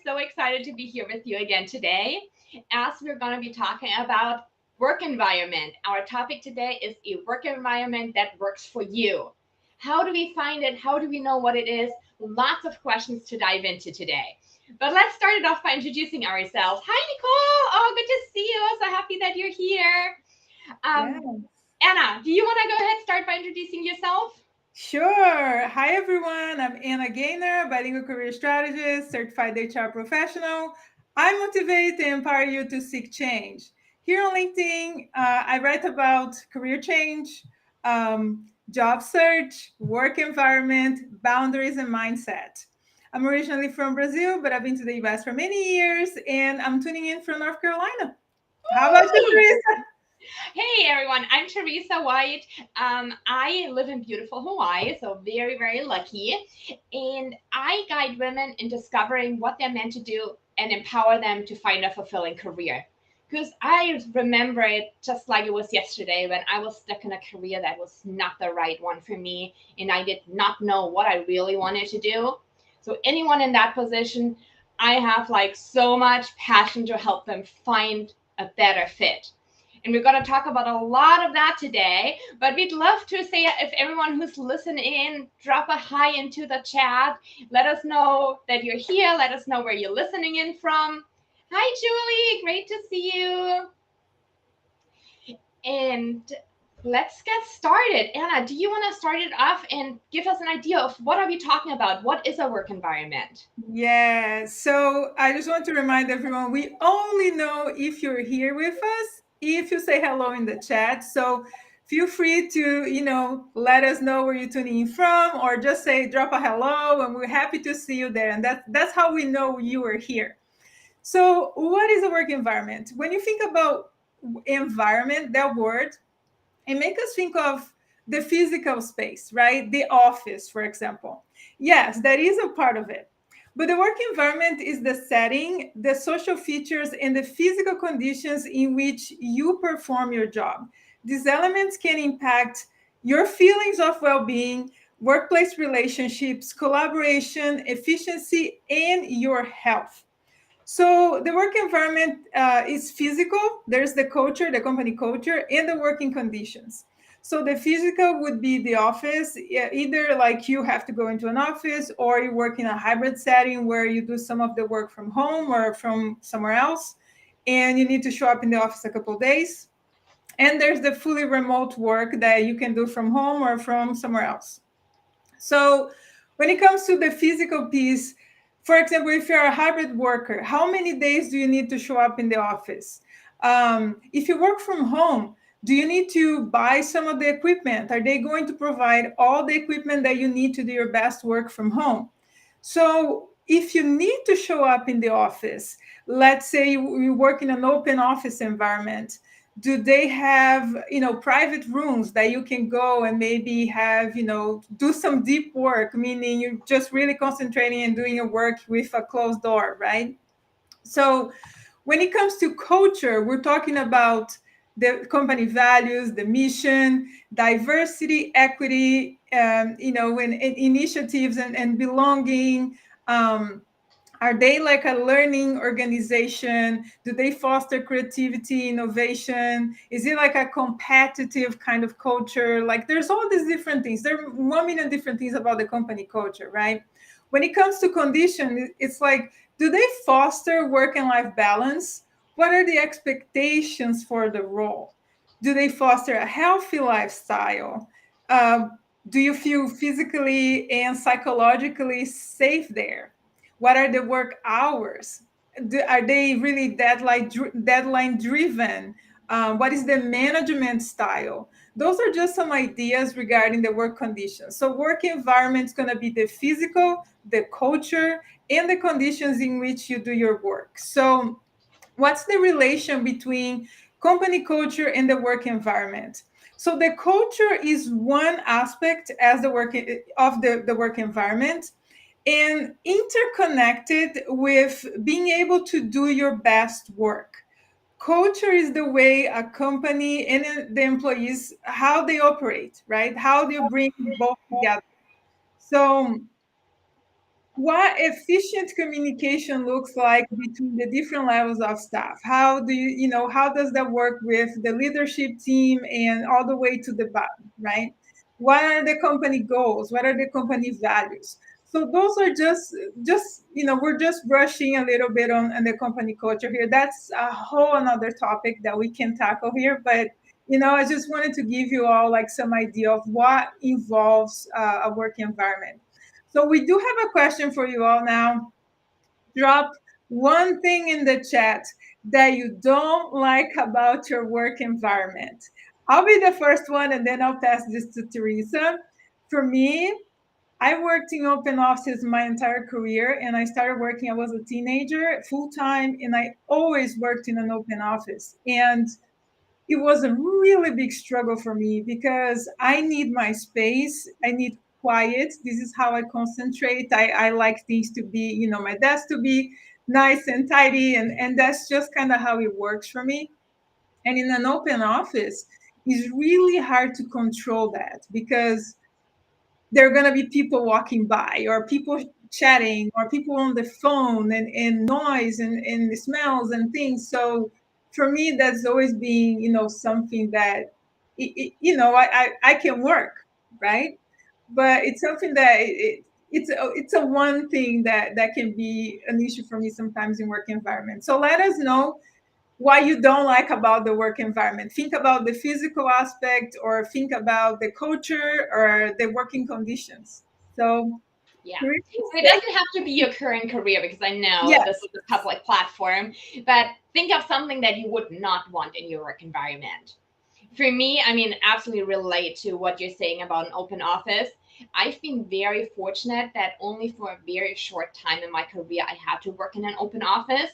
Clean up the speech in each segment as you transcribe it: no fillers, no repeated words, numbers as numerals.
so excited to be here with you again today, as we're going to be talking about work environment. Our topic today is a work environment that works for you. How do we find it? How do we know what it is? Lots of questions to dive into today. But let's start it off by introducing ourselves. Hi, Nicole. Oh, good to see you. So happy that you're here. Yes. Anna, do you want to go ahead and start by introducing yourself? Sure. Hi, everyone. I'm Ana Goehner, bilingual career strategist, certified HR professional. I motivate and empower you to seek change. Here on LinkedIn, I write about career change, job search, work environment, boundaries, and mindset. I'm originally from Brazil, but I've been to the US for many years, and I'm tuning in from North Carolina. How about you, Teresa? Hey everyone, I'm Theresa White. I live in beautiful Hawaii, so very, very lucky. And I guide women in discovering what they're meant to do and empower them to find a fulfilling career. Because I remember it just like it was yesterday when I was stuck in a career that was not the right one for me and I did not know what I really wanted to do. So, anyone in that position, I have like so much passion to help them find a better fit. And we're going to talk about a lot of that today. But we'd love to say if everyone who's listening in, drop a hi into the chat. Let us know that you're here. Let us know where you're listening in from. Hi, Julie. Great to see you. And let's get started. Anna, do you want to start it off and give us an idea of what are we talking about? What is a work environment? Yeah, so I just want to remind everyone we only know if you're here with us if you say hello in the chat. So feel free to, let us know where you're tuning in from or just say drop a hello and we're happy to see you there. And that's how we know you are here. So what is a work environment? When you think about environment, that word, it makes us think of the physical space, right? The office, for example. Yes, that is a part of it. But the work environment is the setting, the social features, and the physical conditions in which you perform your job. These elements can impact your feelings of well being, workplace relationships, collaboration, efficiency, and your health. So the work environment is physical. There's the culture, the company culture, and the working conditions. So the physical would be the office, either like you have to go into an office or you work in a hybrid setting where you do some of the work from home or from somewhere else, and you need to show up in the office a couple of days. And there's the fully remote work that you can do from home or from somewhere else. So when it comes to the physical piece, for example, if you're a hybrid worker, how many days do you need to show up in the office? If you work from home, do you need to buy some of the equipment? Are they going to provide all the equipment that you need to do your best work from home? So if you need to show up in the office, let's say you work in an open office environment, do they have private rooms that you can go and maybe have do some deep work, meaning you're just really concentrating and doing your work with a closed door, right? So when it comes to culture, we're talking about the company values, the mission, diversity, equity, and initiatives and belonging. um, are they like a learning organization? Do they foster creativity, innovation? Is it like a competitive kind of culture? Like there's all these different things. There are 1 million different things about the company culture, right? When it comes to condition, it's like, do they foster work and life balance? What are the expectations for the role? Do they foster a healthy lifestyle? Do you feel physically and psychologically safe there? What are the work hours? Are they really deadline driven? What is the management style? Those are just some ideas regarding the work conditions. So work environment is going to be the physical, the culture, and the conditions in which you do your work. So what's the relation between company culture and the work environment? So the culture is one aspect as the work of the work environment, and interconnected with being able to do your best work. Culture is the way a company and the employees, how they operate, right? How do you bring both together? So what efficient communication looks like between the different levels of staff. How do how does that work with the leadership team and all the way to the bottom, right? What are the company goals? What are the company values? So those are just we're just brushing a little bit on the company culture here. That's a whole another topic that we can tackle here, but I just wanted to give you all like some idea of what involves a work environment. So we do have a question for you all now. Drop one thing in the chat that you don't like about your work environment. I'll be the first one and then I'll pass this to Theresa. For me, I worked in open offices my entire career, and I started working, I was a teenager full time, and I always worked in an open office. And it was a really big struggle for me because I need my space. I need quiet. This is how I concentrate. I like things to be, my desk to be nice and tidy. And that's just kind of how it works for me. And in an open office, it's really hard to control that because there are going to be people walking by or people chatting or people on the phone and noise and the smells and things. So for me, that's always been, something that, I can work, right? But it's something that it's a one thing that can be an issue for me sometimes in work environment. So let us know what you don't like about the work environment. Think about the physical aspect, or think about the culture or the working conditions. So, Yeah. Teresa, So it doesn't have to be your current career, because I know this yes, is a public platform, but think of something that you would not want in your work environment. For me, I mean, absolutely relate to what you're saying about an open office. I've been very fortunate that only for a very short time in my career I had to work in an open office.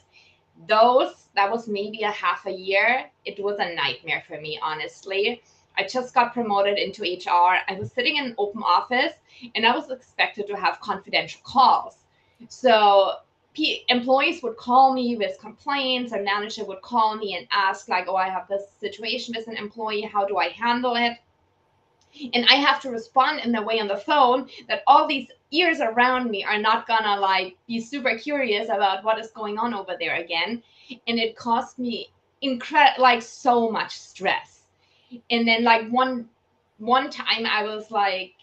That was maybe a half a year. It was a nightmare for me, honestly. I just got promoted into HR. I was sitting in an open office and I was expected to have confidential calls. So employees would call me with complaints, or manager would call me and ask like, oh, I have this situation with an employee, how do I handle it? And I have to respond in a way on the phone that all these ears around me are not gonna like be super curious about what is going on over there again. And it cost me like so much stress. And then like one time I was like,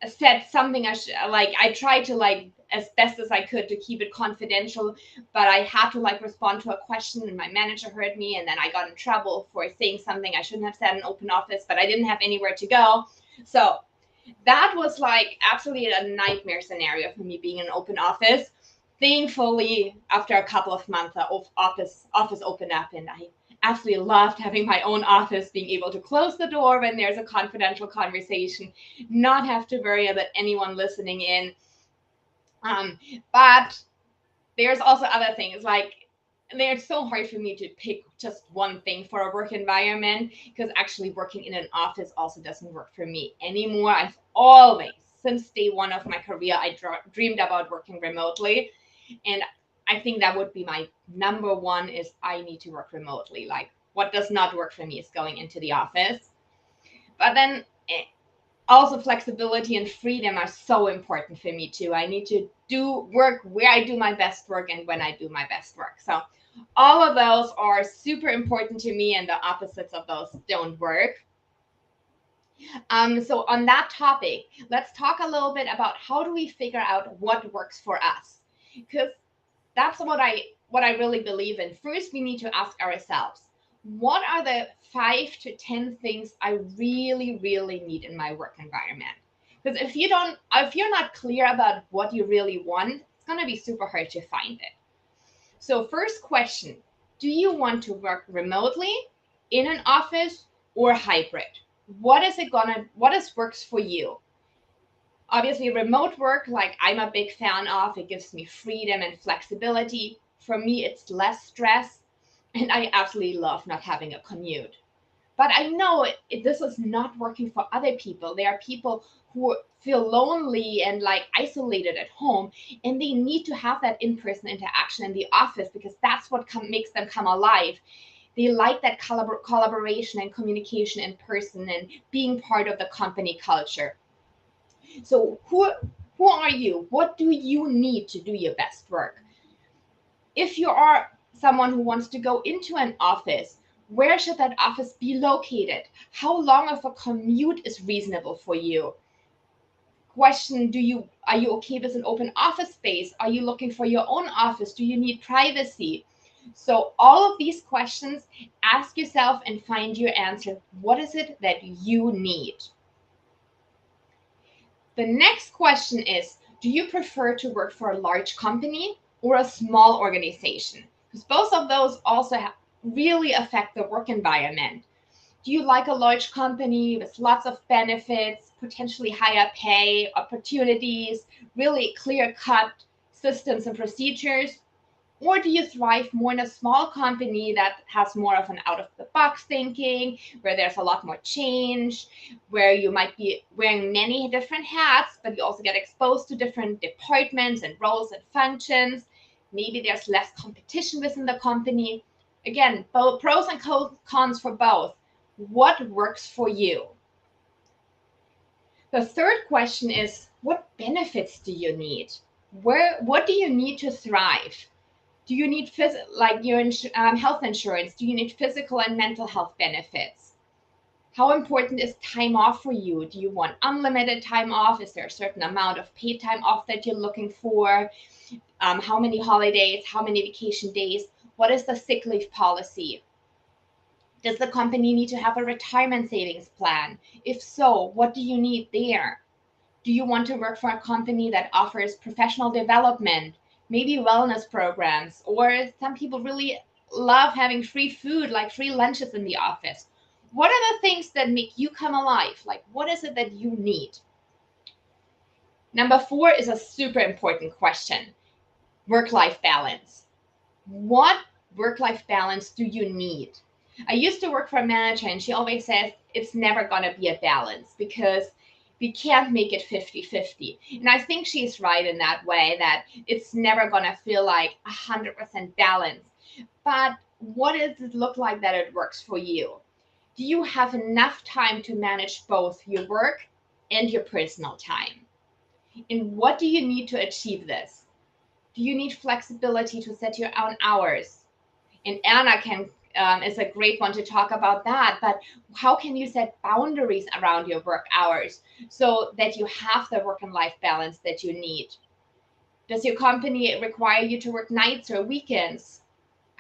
said something I tried to like as best as I could to keep it confidential, but I had to like respond to a question and my manager heard me, and then I got in trouble for saying something I shouldn't have said in open office, but I didn't have anywhere to go. So that was like absolutely a nightmare scenario for me being in an open office. Thankfully, after a couple of months, the office opened up, and I absolutely loved having my own office, being able to close the door when there's a confidential conversation, not have to worry about anyone listening in. Um, but there's also other things like it's so hard for me to pick just one thing for a work environment, because actually working in an office also doesn't work for me anymore. I've always, since day one of my career, I dreamed about working remotely, and I think that would be my number one is I need to work remotely. Like what does not work for me is going into the office. But then also flexibility and freedom are so important for me too. I need to do work where I do my best work and when I do my best work. So all of those are super important to me, and the opposites of those don't work. So on that topic, let's talk a little bit about how do we figure out what works for us, because that's what I really believe in. First, we need to ask ourselves, what are the 5 to 10 things I really, really need in my work environment? Because if you're not clear about what you really want, it's gonna be super hard to find it. So first question, do you want to work remotely, in an office, or hybrid? What is works for you? Obviously, remote work, like I'm a big fan of, it gives me freedom and flexibility. For me, it's less stress, and I absolutely love not having a commute. But I know this is not working for other people. There are people who feel lonely and like isolated at home, and they need to have that in-person interaction in the office, because that's what makes them come alive. They like that collaboration and communication in person and being part of the company culture. So who Who are you? What do you need to do your best work? If you are someone who wants to go into an office, where should that office be located? How long of a commute is reasonable for you? Question, are you okay with an open office space? Are you looking for your own office? Do you need privacy? So all of these questions, ask yourself and find your answer. What is it that you need? The next question is, do you prefer to work for a large company or a small organization? Because both of those also really affect the work environment. Do you like a large company with lots of benefits, potentially higher pay, opportunities, really clear-cut systems and procedures? Or do you thrive more in a small company that has more of an out-of-the-box thinking, where there's a lot more change, where you might be wearing many different hats, but you also get exposed to different departments and roles and functions? Maybe there's less competition within the company. Again, both pros and cons for both. What works for you? The third question is, what benefits do you need? What do you need to thrive? Do you need like your health insurance? Do you need physical and mental health benefits? How important is time off for you? Do you want unlimited time off? Is there a certain amount of paid time off that you're looking for? How many holidays? How many vacation days? What is the sick leave policy? Does the company need to have a retirement savings plan? If so, what do you need there? Do you want to work for a company that offers professional development, maybe wellness programs, or some people really love having free food, like free lunches in the office? What are the things that make you come alive? Like, what is it that you need? Number 4 is a super important question: work-life balance. What work-life balance do you need? I used to work for a manager, and she always says it's never going to be a balance because we can't make it 50-50. And I think she's right in that way, that it's never going to feel like 100% balance. But what does it look like that it works for you? Do you have enough time to manage both your work and your personal time? And what do you need to achieve this? Do you need flexibility to set your own hours? And Anna is a great one to talk about that. But how can you set boundaries around your work hours so that you have the work and life balance that you need? Does your company require you to work nights or weekends?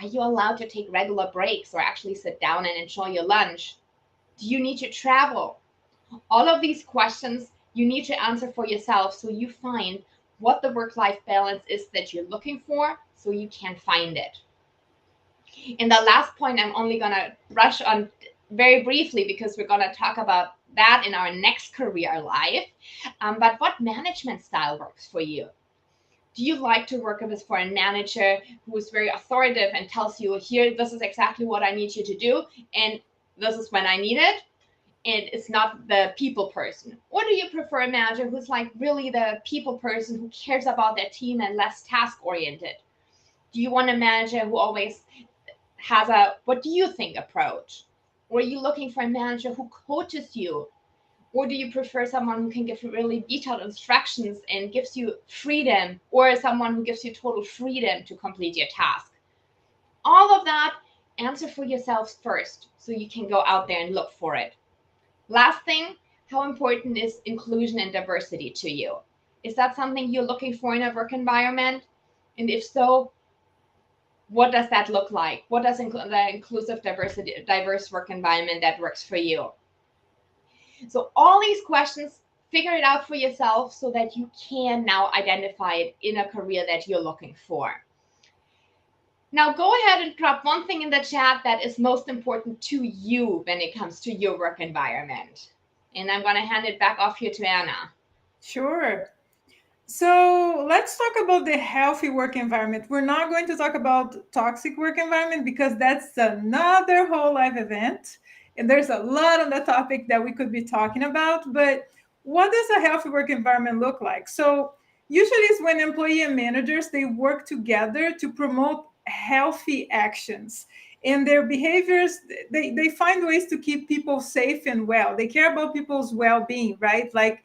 Are you allowed to take regular breaks or actually sit down and enjoy your lunch? Do you need to travel? All of these questions you need to answer for yourself so you find what the work-life balance is that you're looking for so you can find it. And the last point I'm only going to brush on very briefly because we're going to talk about that in our next career life. But what management style works for you? Do you like to work with for a manager who is very authoritative and tells you, here, this is exactly what I need you to do, and this is when I need it, and it's not the people person? Or do you prefer a manager who's like really the people person who cares about their team and less task oriented? Do you want a manager who always has a what do you think approach? Or are you looking for a manager who coaches you? Or do you prefer someone who can give really detailed instructions and gives you freedom, or someone who gives you total freedom to complete your task? All of that, answer for yourselves first so you can go out there and look for it. Last thing, how important is inclusion and diversity to you? Is that something you're looking for in a work environment? And if so, what does that look like? What does the inclusive diverse work environment that works for you? So all these questions, figure it out for yourself so that you can now identify it in a career that you're looking for. Now go ahead and drop one thing in the chat that is most important to you when it comes to your work environment. And I'm going to hand it back off here to Anna. Sure. So let's talk about the healthy work environment. We're not going to talk about toxic work environment because that's another whole live event. And there's a lot on the topic that we could be talking about. But what does a healthy work environment look like? So usually it's when employee and managers, they work together to promote healthy actions. And their behaviors, they find ways to keep people safe and well. They care about people's well-being, right? Like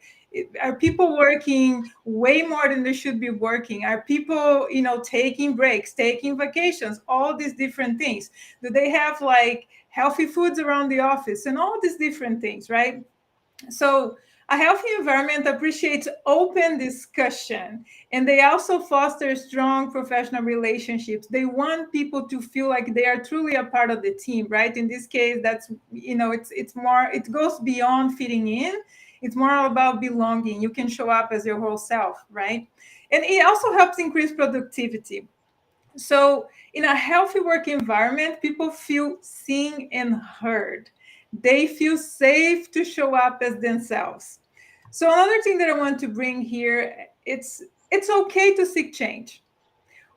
Are people working way more than they should be working? Are people, taking breaks, taking vacations, all these different things? Do they have like healthy foods around the office and all these different things, right? So a healthy environment appreciates open discussion, and they also foster strong professional relationships. They want people to feel like they are truly a part of the team, right? In this case, that's, it's more, it goes beyond fitting in. It's more about belonging. You can show up as your whole self, right? And it also helps increase productivity. So, in a healthy work environment, people feel seen and heard. They feel safe to show up as themselves. So, another thing that I want to bring here, it's okay to seek change.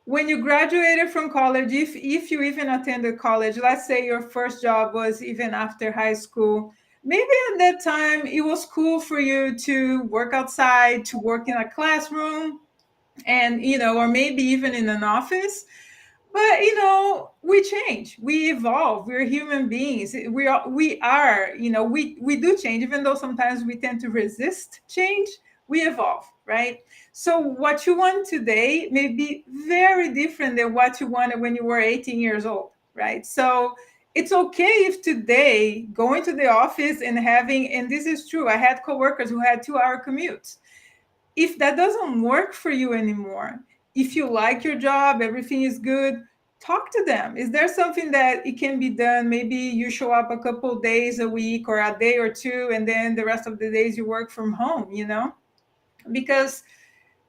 When you graduated from college, if you even attended college, let's say your first job was even after high school, maybe at that time it was cool for you to work outside, to work in a classroom, and or maybe even in an office. But we change, we evolve, we're human beings. We are we do change, even though sometimes we tend to resist change. We evolve, right? So what you want today may be very different than what you wanted when you were 18 years old, right? So it's okay if today going to the office and having, and this is true, I had coworkers who had 2-hour commutes. If that doesn't work for you anymore, if you like your job, everything is good, talk to them. Is there something that it can be done? Maybe you show up a couple days a week or a day or two, and then the rest of the days you work from home, because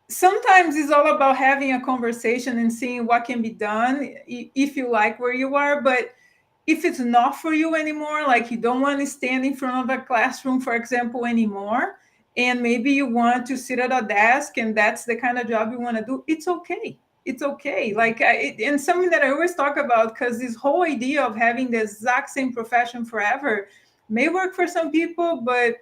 sometimes it's all about having a conversation and seeing what can be done if you like where you are. But if it's not for you anymore, like you don't want to stand in front of a classroom, for example, anymore, and maybe you want to sit at a desk and that's the kind of job you want to do, it's okay. It's okay. And something that I always talk about, because this whole idea of having the exact same profession forever may work for some people, but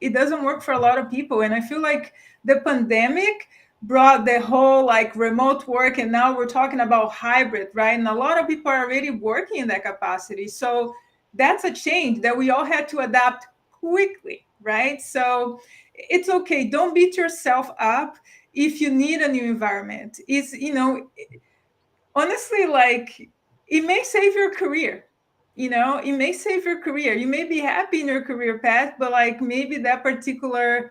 it doesn't work for a lot of people. And I feel like the pandemic brought the whole like remote work, and now we're talking about hybrid, right? And a lot of people are already working in that capacity. So that's a change that we all had to adapt quickly, right? So it's okay. Don't beat yourself up if you need a new environment. It's, honestly, like, it may save your career. It may save your career. You may be happy in your career path, but like maybe that particular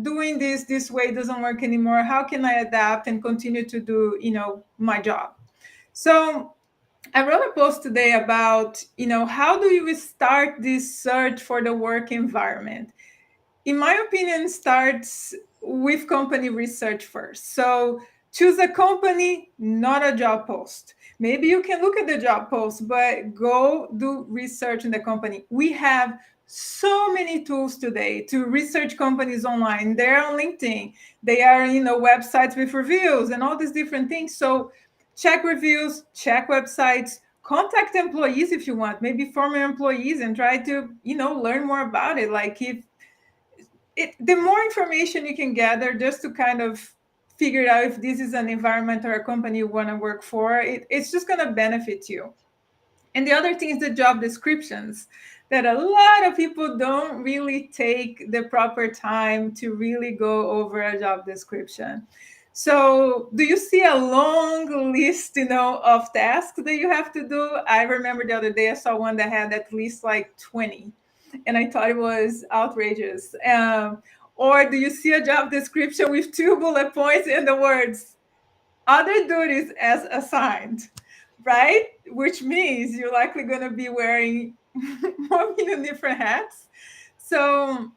doing this way doesn't work anymore. How can I adapt and continue to do, my job? So I wrote a post today about, how do you start this search for the work environment? In my opinion, starts with company research first. So choose a company, not a job post. Maybe you can look at the job post, but go do research in the company. We have so many tools today to research companies online. They're on LinkedIn. They are, websites with reviews and all these different things. So check reviews, check websites, contact employees if you want, maybe former employees, and try to, learn more about it. Like if the more information you can gather just to kind of figure out if this is an environment or a company you want to work for, it's just going to benefit you. And the other thing is the job descriptions, that a lot of people don't really take the proper time to really go over a job description. So do you see a long list, of tasks that you have to do? I remember the other day I saw one that had at least like 20, and I thought it was outrageous. Or do you see a job description with 2 bullet points and the words other duties as assigned, right? Which means you're likely going to be wearing more different hats. So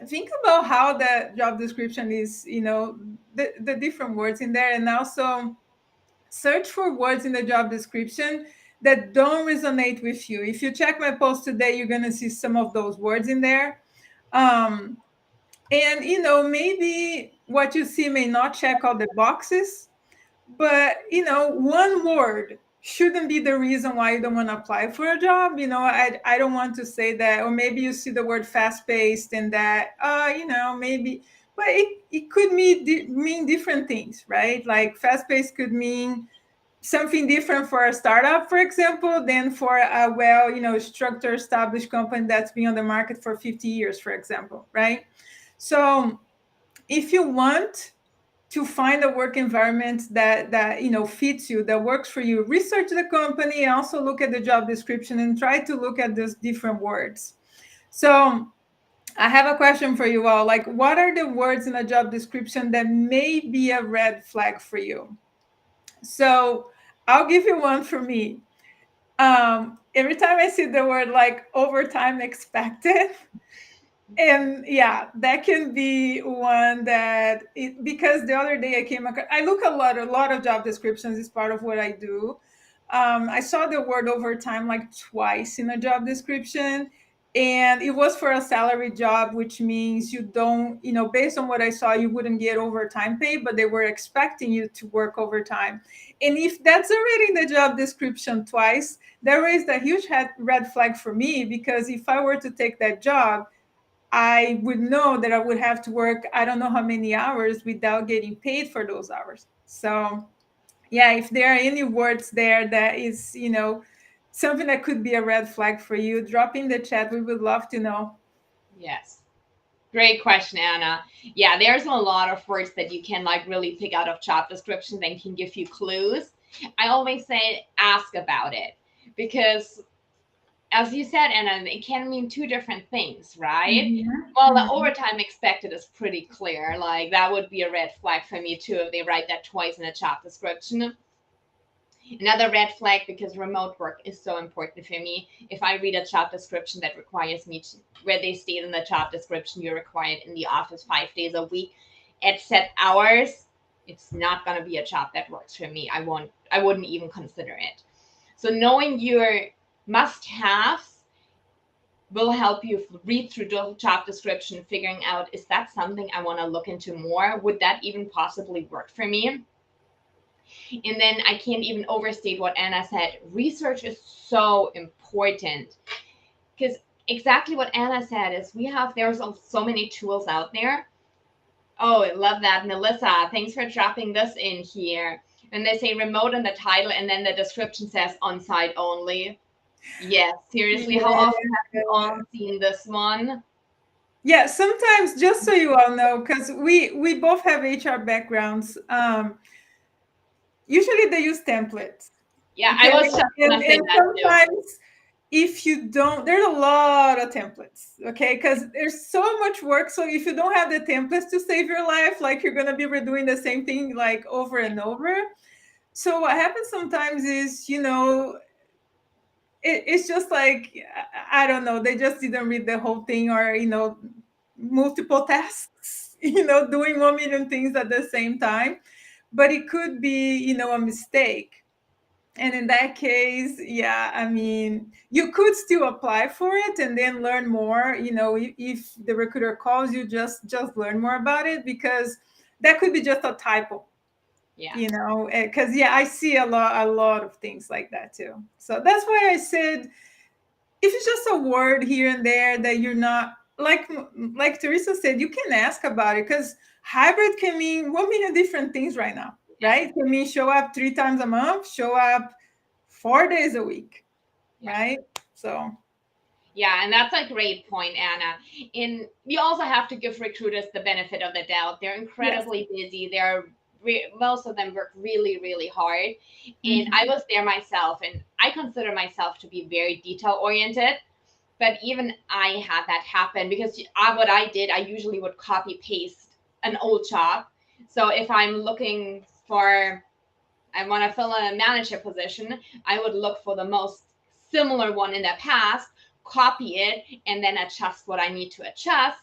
think about how the job description is, the different words in there, and also search for words in the job description that don't resonate with you. If you check my post today, you're going to see some of those words in there. Um, and, maybe what you see may not check all the boxes, but one word shouldn't be the reason why you don't want to apply for a job. I don't want to say that. Or maybe you see the word fast paced and that maybe, but it could mean different things, right? Like fast paced could mean something different for a startup, for example, than for a structured established company that's been on the market for 50 years, for example, right? So if you want to find a work environment that fits you, that works for you, research the company, also look at the job description and try to look at those different words. So I have a question for you all. Like, what are the words in a job description that may be a red flag for you? So I'll give you one for me. Every time I see the word like overtime expected, and yeah, that can be one because the other day I came across, I look a lot of job descriptions is part of what I do. I saw the word overtime like twice in a job description, and it was for a salary job, which means you don't, based on what I saw, you wouldn't get overtime pay, but they were expecting you to work overtime. And if that's already in the job description twice, that raised a huge red flag for me, because if I were to take that job, I would know that I would have to work I don't know how many hours without getting paid for those hours. So, yeah, if there are any words there that is, something that could be a red flag for you, drop in the chat. We would love to know. Yes. Great question, Anna. Yeah, there's a lot of words that you can like really pick out of job descriptions and can give you clues. I always say ask about it, because as you said, Anna, it can mean two different things, right? Mhm, Well, the mhm. overtime expected is pretty clear. Like that would be a red flag for me too if they write that twice in a job description. Another red flag, because remote work is so important for me. If I read a job description that requires me to, where they state in the job description you're required in the office 5 days a week at set hours, it's not going to be a job that works for me. I wouldn't even consider it. So knowing your must-haves will help you read through the job description, figuring out, is that something I want to look into more? Would that even possibly work for me? And then I can't even overstate what Anna said. Research is so important, because exactly what Anna said is there's so many tools out there. Oh, I love that. Melissa, thanks for dropping this in here. And they say remote in the title, and then the description says on site only. Yes, seriously, how often have you all seen this one? Yeah, sometimes, just so you all know, because we both have HR backgrounds, usually they use templates. Yeah, I Okay, was just and gonna say that too. sometimes if you don't, there's a lot of templates, okay, because there's so much work. So if you don't have the templates to save your life, like you're gonna be redoing the same thing like over and over. So what happens sometimes is, it's just like I don't know, they just didn't read the whole thing, or multiple tasks, doing 1 million things at the same time. But it could be, a mistake. And in that case, yeah, I mean, you could still apply for it and then learn more. If the recruiter calls you, just learn more about it, because that could be just a typo. Yeah. Because yeah, I see a lot of things like that too. So that's why I said, if it's just a word here and there that you're not like Teresa said, you can ask about it, because hybrid can mean 1 million different things right now, Yeah. right? It can mean show up 3 times a month, show up 4 days a week, Yeah. right? So Yeah, and that's a great point, Anna. And we also have to give recruiters the benefit of the doubt. They're yes. incredibly busy. Most of them work really, really hard. And I Mhm. was there myself, and I consider myself to be very detail oriented. But even I had that happen, because what I did, I usually would copy paste an old job. So if I'm looking for, I want to fill a manager position, I would look for the most similar one in the past, copy it, and then adjust what I need to adjust.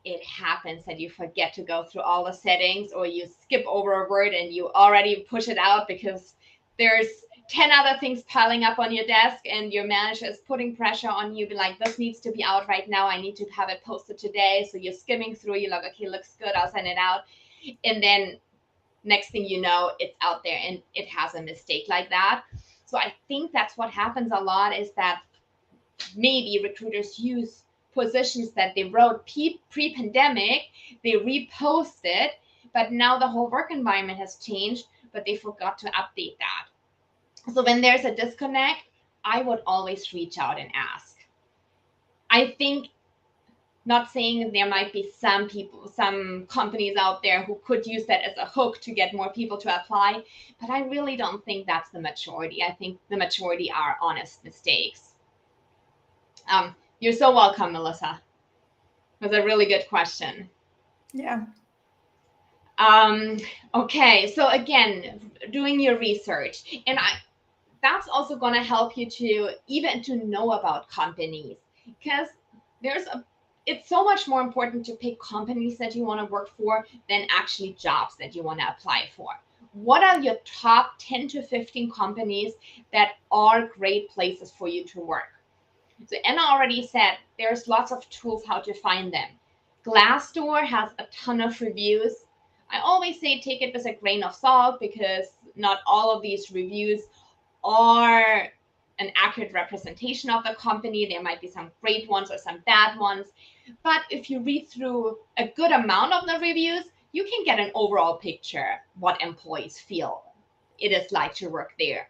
It happens that you forget to go through all the settings, or you skip over a word and you already push it out because there's 10 other things piling up on your desk, and your manager is putting pressure on you, be like, this needs to be out right now, I need to have it posted today. So you're skimming through, you're like, okay, looks good, I'll send it out. And then next thing you know, it's out there and it has a mistake like that. So I think that's what happens a lot, is that maybe recruiters use positions that they wrote pre-pandemic, they repost it, but now the whole work environment has changed, but they forgot to update that. So when there's a disconnect, I would always reach out and ask. I think Not saying that there might be some people, some companies out there who could use that as a hook to get more people to apply, but I really don't think that's the majority. I think the majority are honest mistakes. You're so welcome, Melissa. It was a really good question. Yeah. Okay, so again, doing your research, and that's also going to help you to even to know about companies, because there's a it's so much more important to pick companies that you want to work for than actually jobs that you want to apply for. What are your top 10 to 15 companies that are great places for you to work? So Anna already said there's lots of tools how to find them. Glassdoor has a ton of reviews. I always say take it with a grain of salt because not all of these reviews are an accurate representation of the company. There might be some great ones or some bad ones. But if you read through a good amount of the reviews, you can get an overall picture what employees feel it is like to work there.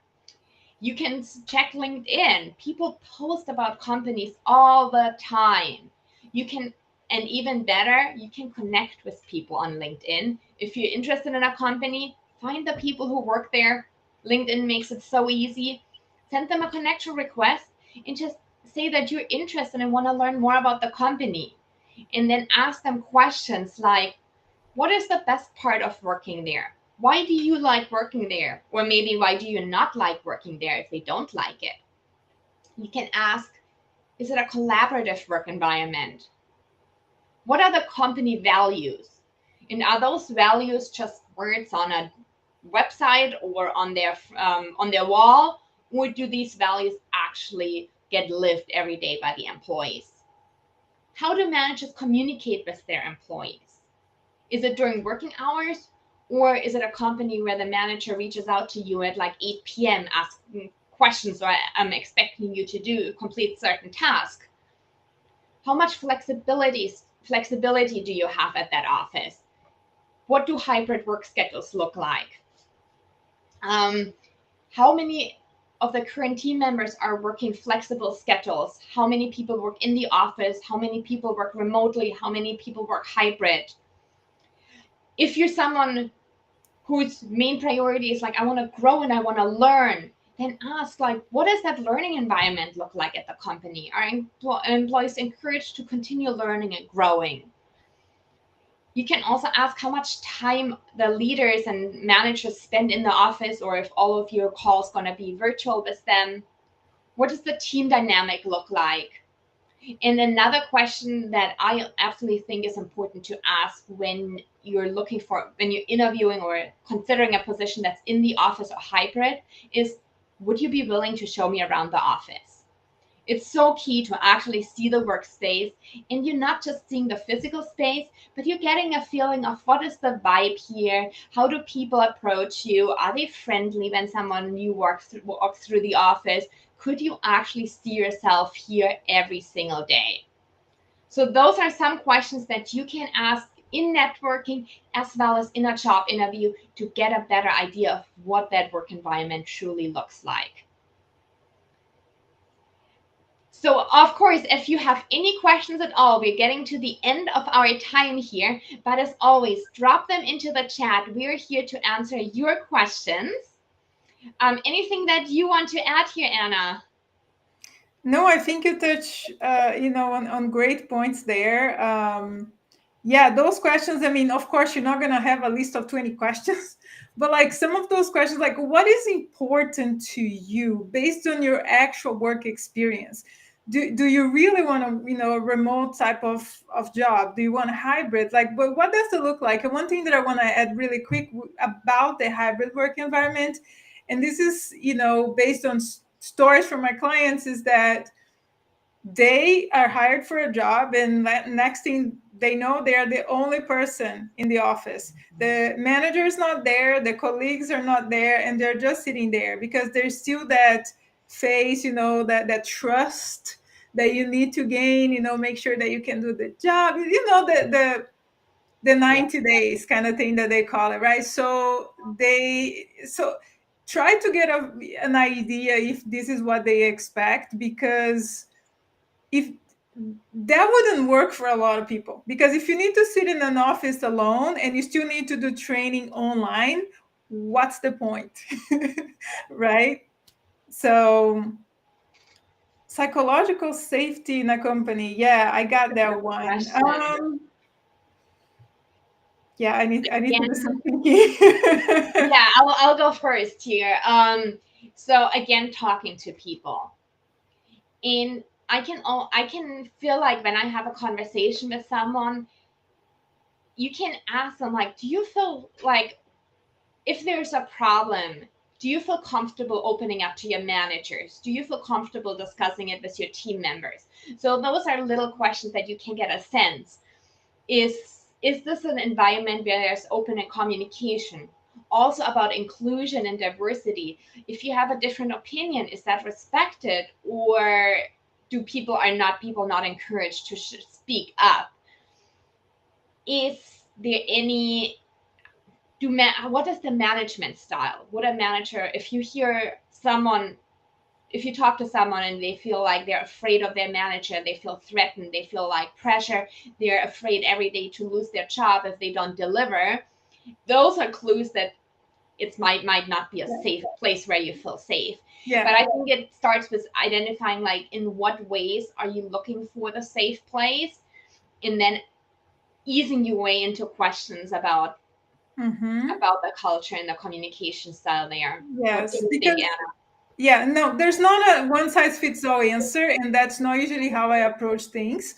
You can check LinkedIn. People post about companies all the time. You can, and even better, you can connect with people on LinkedIn. If you're interested in a company, find the people who work there. LinkedIn makes it so easy. Send them a connection request and just say that you're interested and want to learn more about the company. And then ask them questions like, what is the best part of working there? Why do you like working there? Or maybe why do you not like working there if they don't like it? You can ask, is it a collaborative work environment? What are the company values? And are those values just words on a website or on their wall? Or do these values actually get lived every day by the employees? How do managers communicate with their employees? Is it during working hours, or is it a company where the manager reaches out to you at like 8 p.m. asking questions or expecting you to do complete certain task? How much flexibility do you have at that office? What do hybrid work schedules look like? How many of the current team members are working flexible schedules? How many people work in the office? How many people work remotely? How many people work hybrid? If you're someone whose main priority is like, I want to grow and I want to learn, then ask like, what does that learning environment look like at the company? Are employees encouraged to continue learning and growing? You can also ask how much time the leaders and managers spend in the office, or if all of your calls going to be virtual with them. What does the team dynamic look like? And another question that I absolutely think is important to ask when you're interviewing or considering a position that's in the office or hybrid is, would you be willing to show me around the office? It's so key to actually see the workspace, and you're not just seeing the physical space, but you're getting a feeling of what is the vibe here? How do people approach you? Are they friendly when someone new walks through the office? Could you actually see yourself here every single day? So those are some questions that you can ask in networking as well as in a job interview to get a better idea of what that work environment truly looks like. So, of course, if you have any questions at all, we're getting to the end of our time here. But as always, drop them into the chat. We're here to answer your questions. Anything that you want to add here, Anna? No, I think you touch, on great points there. Yeah, those questions. I mean, of course, you're not going to have a list of 20 questions, but like some of those questions, like what is important to you based on your actual work experience? Do you really want a remote type of job? Do you want a hybrid? Like, but what does it look like? And one thing that I want to add really quick about the hybrid work environment, and this is, based on stories from my clients, is that they are hired for a job, and next thing they know, they are the only person in the office. The manager is not there, the colleagues are not there, and they're just sitting there because there's still that phase, that trust that you need to gain, make sure that you can do the job, the Yeah. 90 days kind of thing that they call it, right? So try to get an idea if this is what they expect, because if that wouldn't work for a lot of people, because if you need to sit in an office alone and you still need to do training online, what's the point? Right? So psychological safety in a company, yeah, I got that one. Question. Yeah, I need to do Again, some thinking. yeah, I'll go first here. So again, talking to people, and I can feel like when I have a conversation with someone, you can ask them like, do you feel like if there's a problem, do you feel comfortable opening up to your managers? Do you feel comfortable discussing it with your team members? So those are little questions that you can get a sense. Is this an environment where there's open and communication? Also about inclusion and diversity. If you have a different opinion, is that respected, or do people not encouraged to speak up? Is there any what is the management style? Would a manager, if you talk to someone and they feel like they're afraid of their manager, they feel threatened, they feel like pressure, they're afraid every day to lose their job if they don't deliver, those are clues that it might not be a safe place where you feel safe. Yeah. But I think it starts with identifying like in what ways are you looking for the safe place, and then easing your way into questions Mm-hmm. about the culture and the communication style there. What do Yes, you think, because Anna? yeah, no, there's not a one size fits all answer, and that's not usually how I approach things.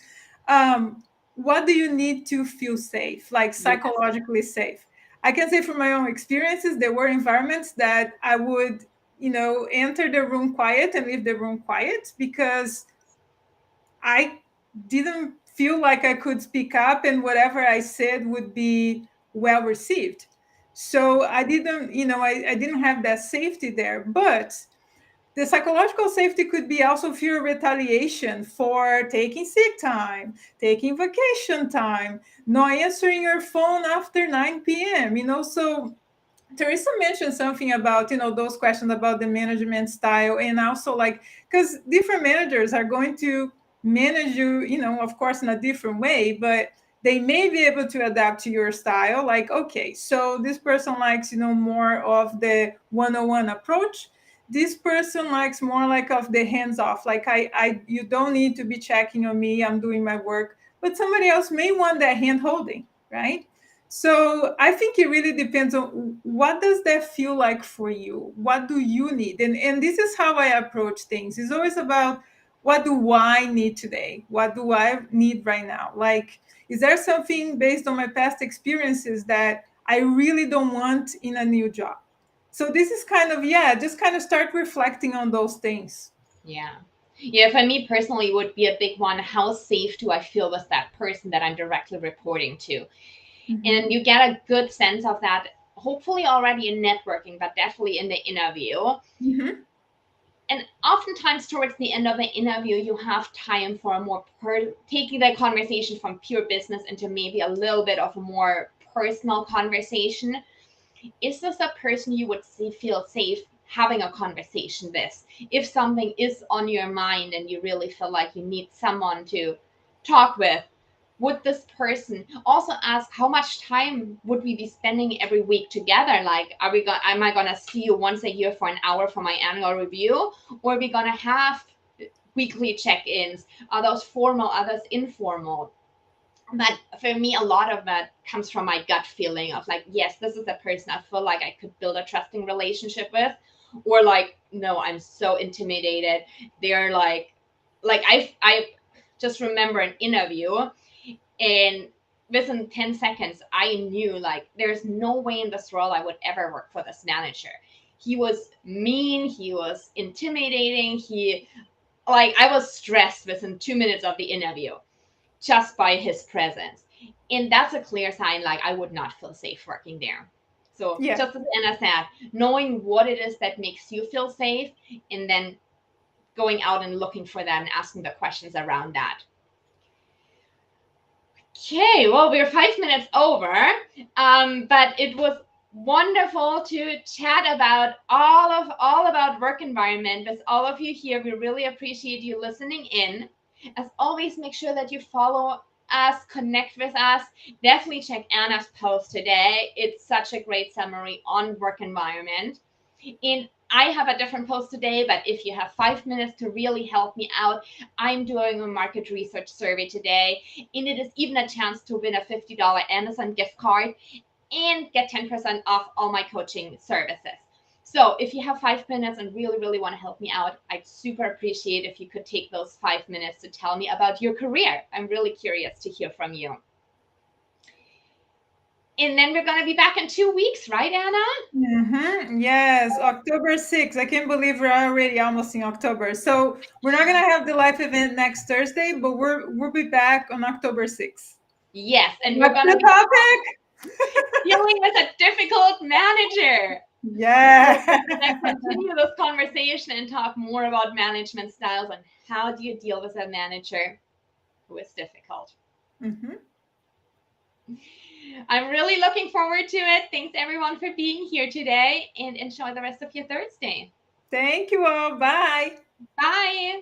What do you need to feel safe, like Yes. psychologically safe? I can say from my own experiences, there were environments that I would, enter the room quiet and leave the room quiet because I didn't feel like I could speak up and whatever I said would be well received. So I didn't, I didn't have that safety there. But the psychological safety could be also fear of retaliation for taking sick time, taking vacation time, not answering your phone after 9 p.m. So Teresa mentioned something about, those questions about the management style, and also like, because different managers are going to manage you, of course, in a different way, but they may be able to adapt to your style. Like, okay, so this person likes, more of the one-on-one approach. This person likes more like of the hands off. Like, you don't need to be checking on me. I'm doing my work. But somebody else may want that hand holding, right? So I think it really depends on what does that feel like for you? What do you need? And this is how I approach things. It's always about what do I need today? What do I need right now? Like, is there something based on my past experiences that I really don't want in a new job? So this is kind of, yeah, just kind of start reflecting on those things. Yeah. Yeah, for me personally, would be a big one. How safe do I feel with that person that I'm directly reporting to? And Hmm. you get a good sense of that, hopefully already in networking, but definitely in the interview. Hmm. And oftentimes, towards the end of the interview, you have time for a more taking the conversation from pure business into maybe a little bit of a more personal conversation. Is this a person you would feel safe having a conversation with? If something is on your mind and you really feel like you need someone to talk with, would this person also ask how much time would we be spending every week together? Like, am I gonna see you once a year for an hour for my annual review, or are we gonna have weekly check-ins? Are those formal, are those informal? But for me, a lot of that comes from my gut feeling of like, yes, this is a person I feel like I could build a trusting relationship with, or like, no, I'm so intimidated. They're like I just remember an interview, and within 10 seconds I knew like there's no way in this role I would ever work for this manager. He was mean, he was intimidating, he like I was stressed within 2 minutes of the interview just by his presence. And that's a clear sign like I would not feel safe working there. So Yeah. just as Anna said, knowing what it is that makes you feel safe, and then going out and looking for that and asking the questions around that. Okay, well, we're 5 minutes over, but it was wonderful to chat about all about work environment with all of you here. We really appreciate you listening in. As always, make sure that you follow us, connect with us. Definitely check Anna's post today. It's such a great summary on work environment. And I have a different post today, but if you have 5 minutes to really help me out, I'm doing a market research survey today, and it is even a chance to win a $50 Amazon gift card and get 10% off all my coaching services. So if you have 5 minutes and really, really want to help me out, I'd super appreciate if you could take those 5 minutes to tell me about your career. I'm really curious to hear from you. And then we're going to be back in 2 weeks, right, Anna? Yes, October 6th. I can't believe we're already almost in October. So we're not gonna have the live event next Thursday, but we'll be back on October 6th. Yes, and we're What's going to the be topic? dealing with a difficult manager. Yeah. We're going to continue this conversation and talk more about management styles and how do you deal with a manager who is difficult. I'm really looking forward to it. Thanks everyone for being here today, and enjoy the rest of your Thursday. Thank you all. Bye. Bye.